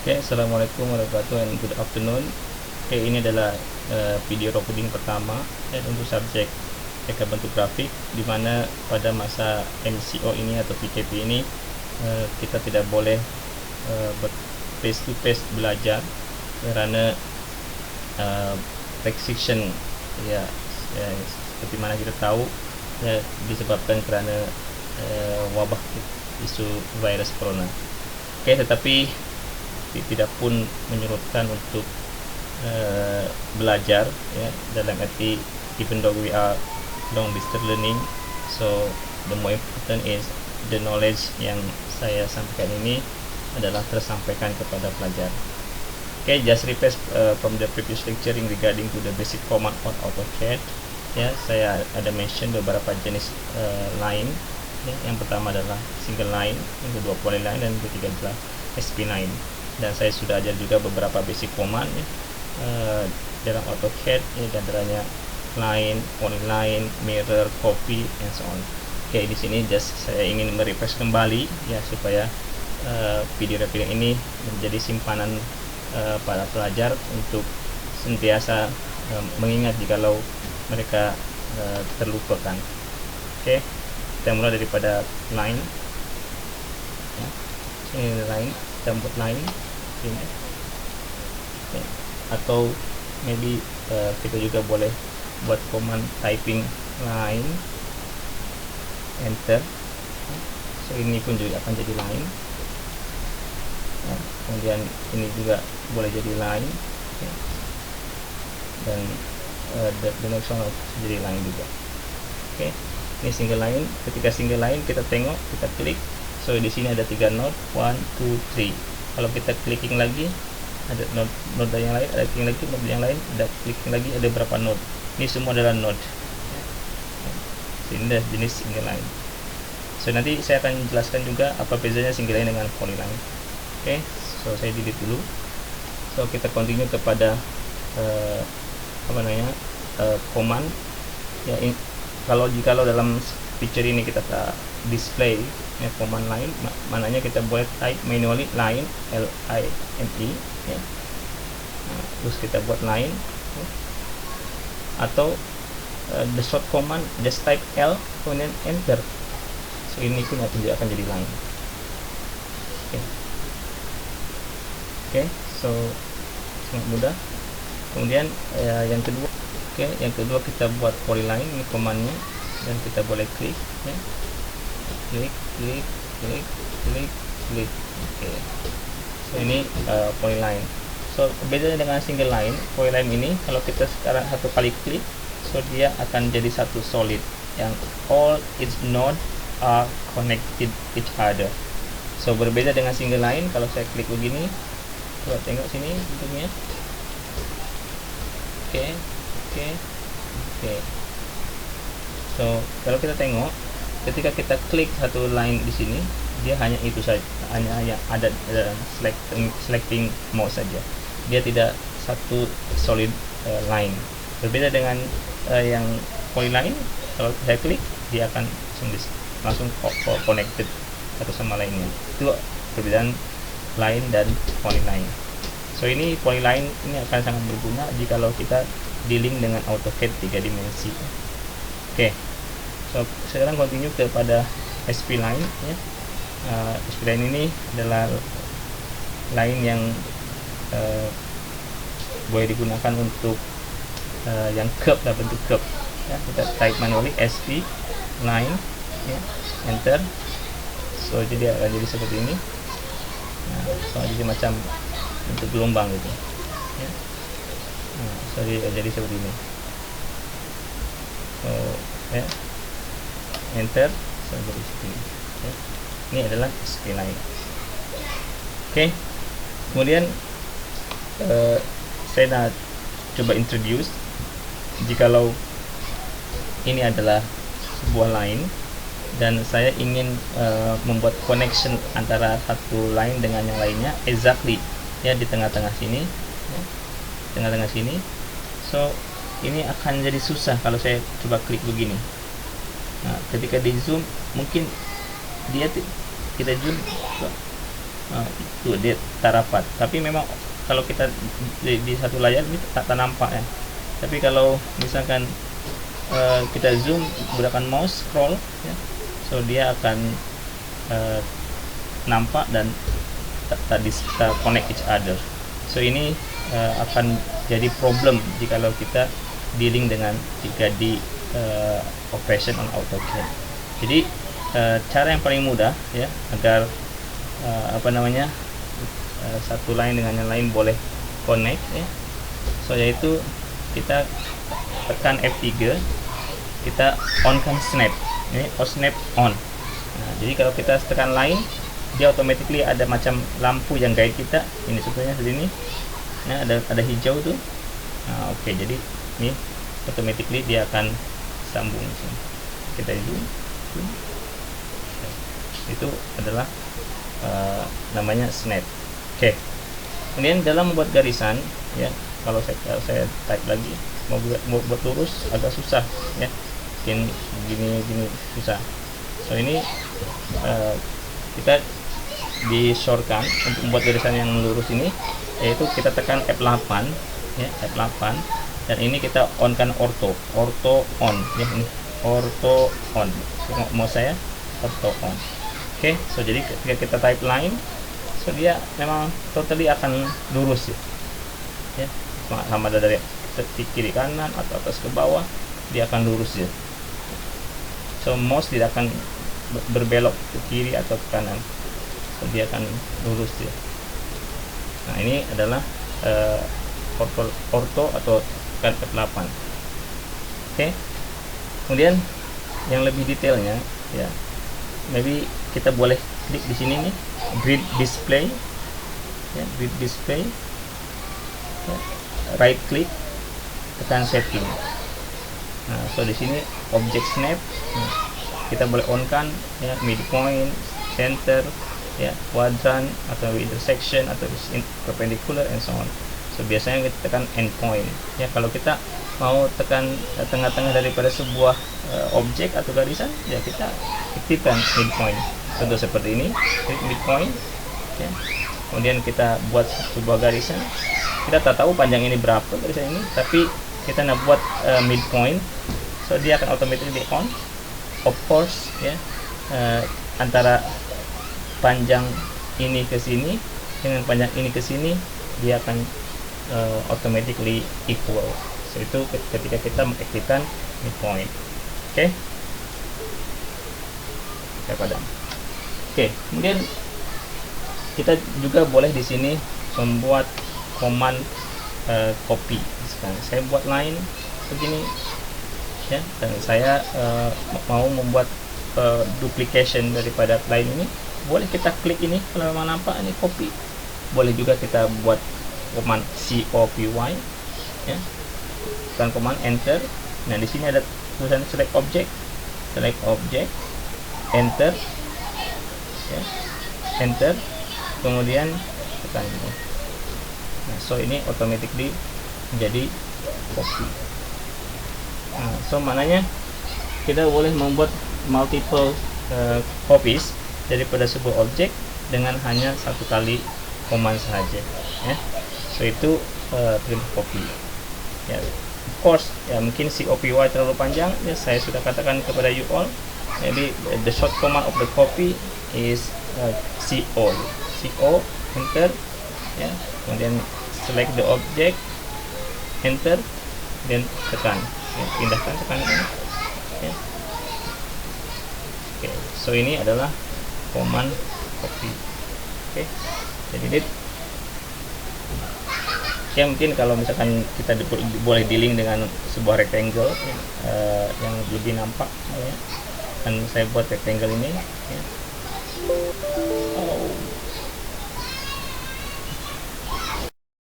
Oke, assalamualaikum warahmatullahi wabarakatuh and good afternoon. Oke, ini adalah video recording pertama dan untuk subjek reka bentuk grafik, di mana pada masa MCO ini atau PKP ini kita tidak boleh face to face belajar karena restriction ya, seperti mana kita tahu ya, disebabkan karena wabah isu virus corona. Oke, tetapi tidak pun menyurutkan untuk belajar ya, dalam arti even though we are long distance learning, so the more important is the knowledge yang saya sampaikan ini adalah tersampaikan kepada pelajar. Okay, just request from the previous lecturing regarding to the basic command on AutoCAD ya, saya ada mention beberapa jenis line ya. Yang pertama adalah single line, yang kedua polyline, dan yang ketiga adalah SP9. Dan saya sudah ajar juga beberapa basic command ya, dalam AutoCAD ya, antaranya line, polyline, mirror, copy, and so on. Oke, di sini just saya ingin merefresh kembali ya, supaya video-video ini menjadi simpanan para pelajar untuk senantiasa mengingat jikalau mereka terlupakan. Oke, kita mulai daripada line ya. Ini line, kita buat line ini. Okay. Atau maybe kita juga boleh buat command typing line, enter. So ini pun juga akan jadi line ya. Kemudian ini juga boleh jadi line ya. Dan the next one jadi line juga. Oke, ini single line. Ketika single line kita tengok, kita klik. So di sini ada 3 node, 1, 2, 3. Kalau kita clicking lagi, ada node yang lain, ada clicking lagi, node yang lain, ada clicking lagi, ada berapa node. Ini semua adalah node. Ini adalah jenis single line. So nanti saya akan jelaskan juga apa bezanya single line dengan polyline. Oke, so saya delete dulu. So kita continue kepada command ya. Jikalau dalam picture ini kita display ya, command line, mananya kita boleh type manually line, L-I-N-E ya. Nah, terus kita buat line ya. Atau the short command just type L kemudian enter. So ini pun akan jadi line. Oke, so sangat mudah. Kemudian yang kedua kita buat polyline, ini commandnya, dan kita boleh klik ya. Klik. Oke. So ini polyline. So bedanya dengan single line, polyline ini kalau kita sekarang satu kali klik, so dia akan jadi satu solid yang all its node are connected each other. So berbeda dengan single line, kalau saya klik begini, coba tengok sini bentuknya. Oke. So kalau kita tengok, ketika kita klik satu line di sini, dia hanya itu saja, hanya yang ada selecting mouse saja. Dia tidak satu solid line. Berbeda dengan yang polyline, kalau saya klik, dia akan langsung connected satu sama lainnya. Itu perbedaan line dan polyline. So ini polyline ini akan sangat berguna jikalau kita dealing dengan AutoCAD 3 dimensi. Oke. So sekarang continue kepada SP9 ya. SP9 ini adalah line yang boleh digunakan untuk yang curve, bentuk curve ya. Kita type manually SP9 ya, enter. So jadi akan jadi seperti ini. Nah, so jadi macam bentuk gelombang gitu ya. Nah, so jadi seperti ini. So ya, enter. So jadi seperti ini ya. Ini adalah SP9. Oke. Kemudian saya nak coba introduce jikalau ini adalah sebuah line dan saya ingin membuat connection antara satu line dengan yang lainnya exactly ya, di tengah-tengah sini ya, tengah-tengah sini. So ini akan jadi susah kalau saya coba klik begini. Nah, ketika di zoom mungkin dia kita zoom itu dia tak rapat. Tapi memang kalau kita di satu layar ini tak nampak ya. Tapi kalau misalkan kita zoom menggunakan mouse scroll ya, so dia akan nampak dan tadi connect each other. So ini akan jadi problem jika kita dealing dengan 3D operation on AutoCAD. Jadi cara yang paling mudah ya agar satu line dengan yang lain boleh connect ya, so yaitu kita tekan F3, kita on kan snap ini, snap on. Nah, jadi kalau kita tekan line, dia automatically ada macam lampu yang guide kita. Ini sebetulnya di sini nah, ada hijau tuh. Nah, oke, jadi ini automatically dia akan sambung sini. Kita zoom. Itu adalah namanya snap. Oke. Kemudian dalam membuat garisan ya, kalau saya type lagi mau buat lurus agak susah ya, gini susah. So ini kita disorkan untuk membuat garisan yang lurus ini, yaitu kita tekan F8 ya, F8, dan ini kita on kan ortho on ya, ini ortho on. So, mau saya ortho on. Oke, so jadi ketika kita type line, so dia memang totally akan lurus ya, sama ada dari kiri kanan atau atas ke bawah, dia akan lurus ya. So mouse tidak akan berbelok ke kiri atau ke kanan, so dia akan lurus ya. Nah ini adalah ortho atau tekan F8. Oke. Kemudian yang lebih detailnya ya, maybe kita boleh klik di sini nih, grid display ya, grid display ya, right click, tekan setting. Nah, so di sini object snap, nah, kita boleh on kan ya, midpoint, center ya, quadrant atau intersection atau perpendicular and so on. So biasanya kita tekan endpoint ya, kalau kita mau tekan tengah-tengah daripada sebuah objek atau garisan ya, kita aktifkan midpoint. Contoh seperti ini, klik midpoint ya. Kemudian kita buat sebuah garisan, kita tak tahu panjang ini berapa garisan ini, tapi kita nak buat midpoint, so dia akan automatically on. Of course ya, antara panjang ini ke sini dengan panjang ini ke sini, dia akan automatically equal. So itu ketika kita mengaktifkan midpoint. Oke, saya padam. Oke, kemudian kita juga boleh di sini membuat command copy. Sekarang saya buat line begini ya, dan saya mau membuat duplication daripada line ini, boleh kita klik ini, kalau memang nampak ini copy. Boleh juga kita buat command copy ya, tekan command enter. Nah di sini ada tulisan select object, enter ya, enter, kemudian tekan ini. Nah, so ini automatically menjadi copy. Nah, so maknanya kita boleh membuat multiple copies daripada sebuah objek dengan hanya satu kali command saja ya. So itu perintah copy ya. Of course ya, mungkin copy terlalu panjang ya, saya sudah katakan kepada you all, jadi the short command of the copy is co, enter ya, kemudian select the object, enter, dan tekan ya, pindahkan, tekan ini ya. Oke, so ini adalah command copy. Oke, jadi ya mungkin kalau misalkan kita boleh dealing dengan sebuah rectangle yang lebih nampak ya, dan saya buat rectangle ini ya.